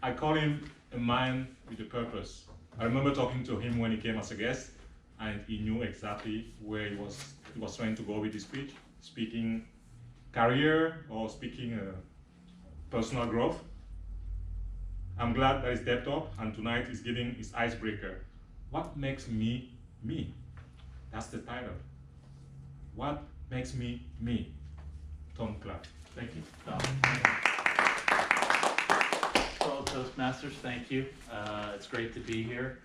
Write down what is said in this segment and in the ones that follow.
I call him a man with a purpose. I remember talking to him when he came as a guest, and he knew exactly where he was trying to go with his speech, speaking career or speaking personal growth. I'm glad that he stepped up, and tonight he's giving his icebreaker. What makes me me? That's the title. What makes me me? Tom Clarke. Thank you. Fellow Toastmasters, thank you. It's great to be here.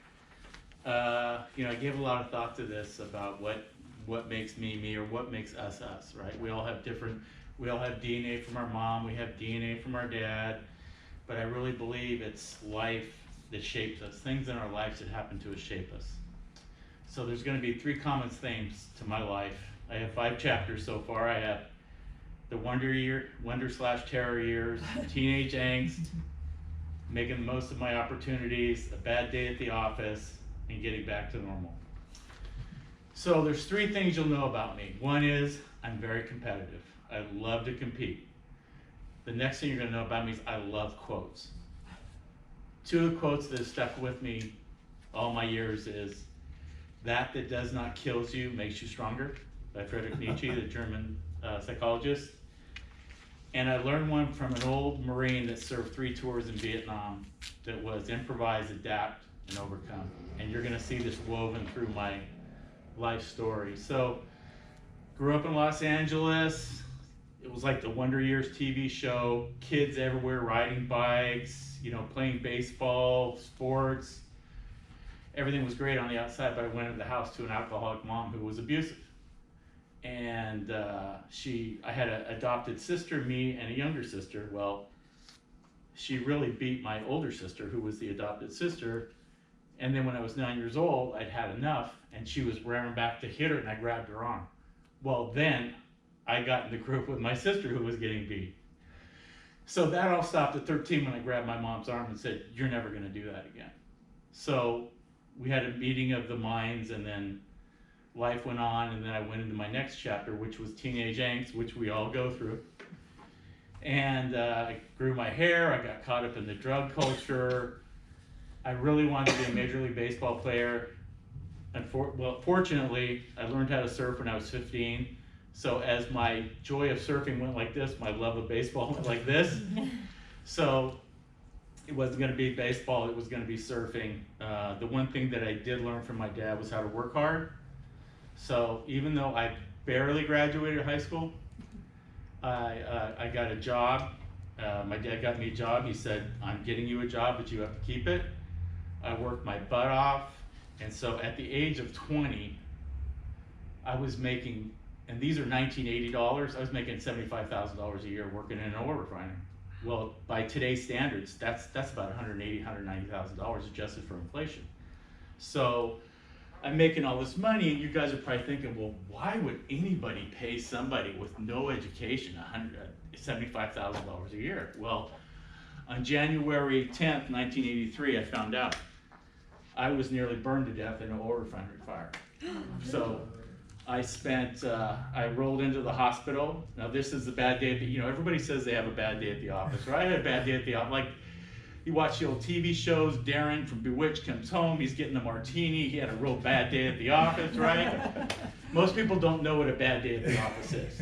I gave a lot of thought to this about what makes me me, or what makes us us, right? We all have DNA from our mom, we have DNA from our dad, but I really believe it's life that shapes us, things in our lives that happen to us shape us. So there's going to be 3 common themes to my life. I have 5 chapters so far. I have the wonder/terror years, teenage angst, making the most of my opportunities, a bad day at the office, and getting back to normal. So there's 3 things you'll know about me. One is I'm very competitive. I love to compete. The next thing you're going to know about me is I love quotes. 2 of the quotes that have stuck with me all my years is, "That does not kill you makes you stronger," by Friedrich Nietzsche, the German psychologist. And I learned one from an old Marine that served 3 tours in Vietnam that was improvise, adapt, and overcome. And you're going to see this woven through my life story. So, grew up in Los Angeles. It was like the Wonder Years TV show, kids everywhere riding bikes, playing baseball, sports. Everything was great on the outside, but I went into the house to an alcoholic mom who was abusive. And I had an adopted sister, me, and a younger sister. Well, she really beat my older sister, who was the adopted sister. And then when I was 9 years old, I'd had enough, and she was rearing back to hit her, and I grabbed her arm. Well, then I got in the group with my sister who was getting beat. So that all stopped at 13 when I grabbed my mom's arm and said, "You're never going to do that again." So we had a meeting of the minds, and then life went on, and then I went into my next chapter, which was teenage angst, which we all go through. And I grew my hair, I got caught up in the drug culture. I really wanted to be a Major League Baseball player. Fortunately, I learned how to surf when I was 15. So as my joy of surfing went like this, my love of baseball went like this. So it wasn't going to be baseball, it was going to be surfing. The one thing that I did learn from my dad was how to work hard. So even though I barely graduated high school, I got a job. My dad got me a job. He said, "I'm getting you a job, but you have to keep it." I worked my butt off. And so at the age of 20, I was making, and these are $1980, I was making $75,000 a year working in an oil refinery. Well, by today's standards, that's about $180,000, $190,000 adjusted for inflation. So I'm making all this money, and you guys are probably thinking, well, why would anybody pay somebody with no education $75,000 a year? Well, on January 10th, 1983, I found out I was nearly burned to death in an oil refinery fire. So I rolled into the hospital. Now this is a bad day at everybody says they have a bad day at the office, right? I had a bad day at the office. Like, you watch the old TV shows, Darren from Bewitched comes home, he's getting a martini, he had a real bad day at the office, right? Most people don't know what a bad day at the office is.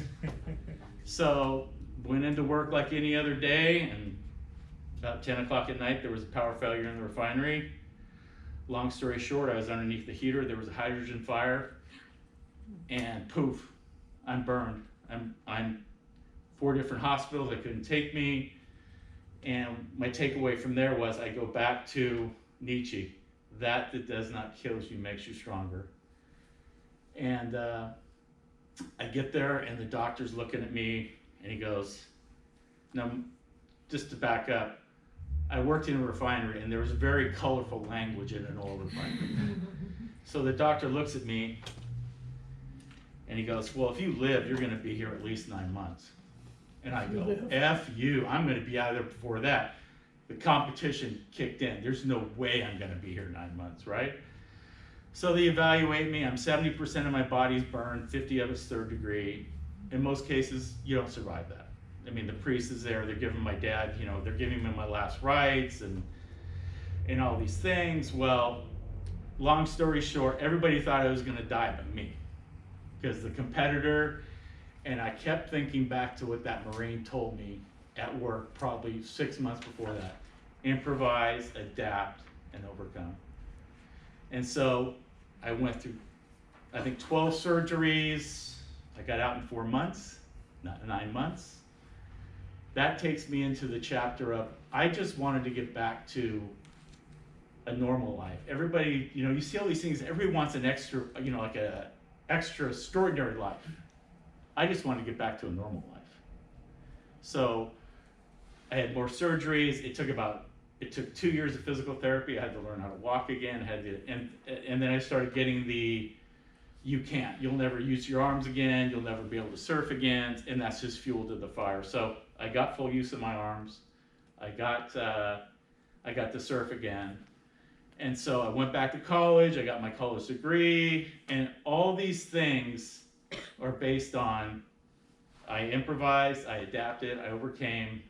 So, went into work like any other day, and about 10 o'clock at night, there was a power failure in the refinery. Long story short, I was underneath the heater, there was a hydrogen fire, and poof, I'm burned. I'm 4 different hospitals, they couldn't take me. And my takeaway from there was I go back to Nietzsche. That does not kill you makes you stronger. And I get there, and the doctor's looking at me, and he goes, now, just to back up, I worked in a refinery, and there was very colorful language in an oil refinery. So the doctor looks at me, and he goes, well, if you live, you're going to be here at least 9 months. And I go, F you, I'm going to be out of there before that. The competition kicked in. There's no way I'm going to be here 9 months, right? So they evaluate me. I'm 70% of my body's burned, 50 of it's 3rd degree. In most cases, you don't survive that. I mean, the priest is there, they're giving my dad, you know, they're giving him my last rites and all these things. Well, long story short, everybody thought I was gonna die but me. Because the competitor, and I kept thinking back to what that Marine told me at work probably 6 months before that. Improvise, adapt, and overcome. And so I went through, I think 12 surgeries. I got out in 4 months, not 9 months. That takes me into the chapter of, I just wanted to get back to a normal life. Everybody, you know, you see all these things, everybody wants an extra, you know, like a extra extraordinary life. I just wanted to get back to a normal life. So I had more surgeries. It took 2 years of physical therapy. I had to learn how to walk again. And then I started getting you'll never use your arms again. You'll never be able to surf again. And that's just fuel to the fire. So I got full use of my arms. I got to surf again. And so I went back to college. I got my college degree. And all these things are based on, I improvised, I adapted, I overcame.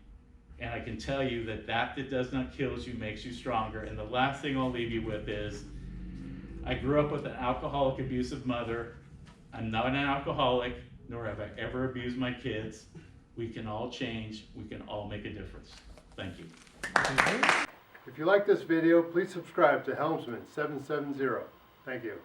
And I can tell you that does not kill you makes you stronger. And the last thing I'll leave you with is, I grew up with an alcoholic, abusive mother. I'm not an alcoholic, nor have I ever abused my kids. We can all change. We can all make a difference. Thank you. If you like this video, please subscribe to Helmsman 770. Thank you.